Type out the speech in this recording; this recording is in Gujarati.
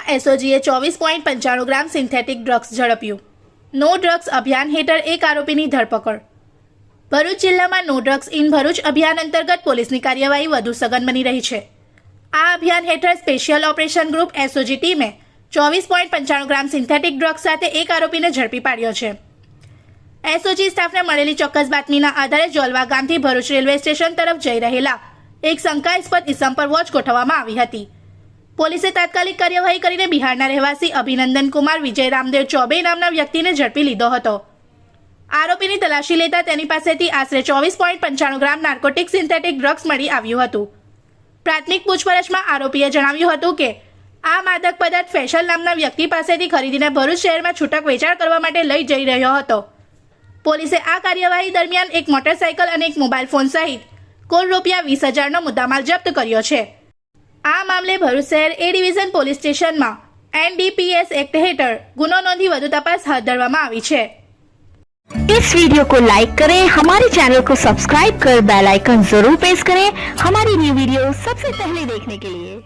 ભરૂચમાં એસઓજીએ 24.95 ગ્રામ સિન્થેટિક ડ્રગ્સ ઝડપ્યું। નો ડ્રગ્સ અભિયાન હેઠળ એક આરોપીની ધરપકડ। ભરૂચ જિલ્લામાં નો ડ્રગ્સ ઇન ભરૂચ અભિયાન અંતર્ગત પોલીસની કાર્યવાહી વધુ સઘન બની રહી છે। આ અભિયાન હેઠળ સ્પેશિયલ ઓપરેશન ગ્રુપ એસઓજી ટીમે 24.95 ગ્રામ સિન્થેટિક ડ્રગ્સ સાથે એક આરોપીને ઝડપી પાડ્યો છે। એસઓજી સ્ટાફને મળેલી ચોક્કસ બાતમીના આધારે જોલવા ગામથી ભરૂચ રેલવે સ્ટેશન તરફ જઈ રહેલા એક શંકાસ્પદ ઇસમ પર વોચ ગોઠવવામાં આવી હતી। પોલીસે તાત્કાલિક કાર્યવાહી કરીને બિહારના રહેવાસી અભિનંદન કુમાર વિજય રામદેવ ચૌબે નામના વ્યક્તિને ઝડપી લીધો હતો। આરોપીની તલાશી લેતા તેની પાસેથી આશરે 24.95 ગ્રામ નાર્કોટિક સિન્થેટિક ડ્રગ્સ મળી આવ્યું હતું। પ્રાથમિક પૂછપરછમાં આરોપીએ જણાવ્યું હતું કે આ માદક પદાર્થ ફેશલ નામના વ્યક્તિ પાસેથી ખરીદીને ભરૂચ શહેરમાં છૂટક વેચાણ કરવા માટે લઈ જઈ રહ્યો હતો। પોલીસે આ કાર્યવાહી દરમિયાન એક મોટરસાયકલ અને એક મોબાઈલ ફોન સહિત કુલ ₹20,000નો મુદ્દામાલ જપ્ત કર્યો છે। આ મામલે ભરૂચ શહેર એ ડિવિઝન પોલીસ સ્ટેશનમાં NDPS एक्ट हेठળ गुनो नोंधी વધુ તપાસ હાથ ધરવામાં આવી છે। इस वीडियो को लाइक करें, हमारे चैनल को सब्सक्राइब कर बेल आइकन जरूर प्रेस करें हमारी न्यू वीडियो सबसे पहले देखने के लिए।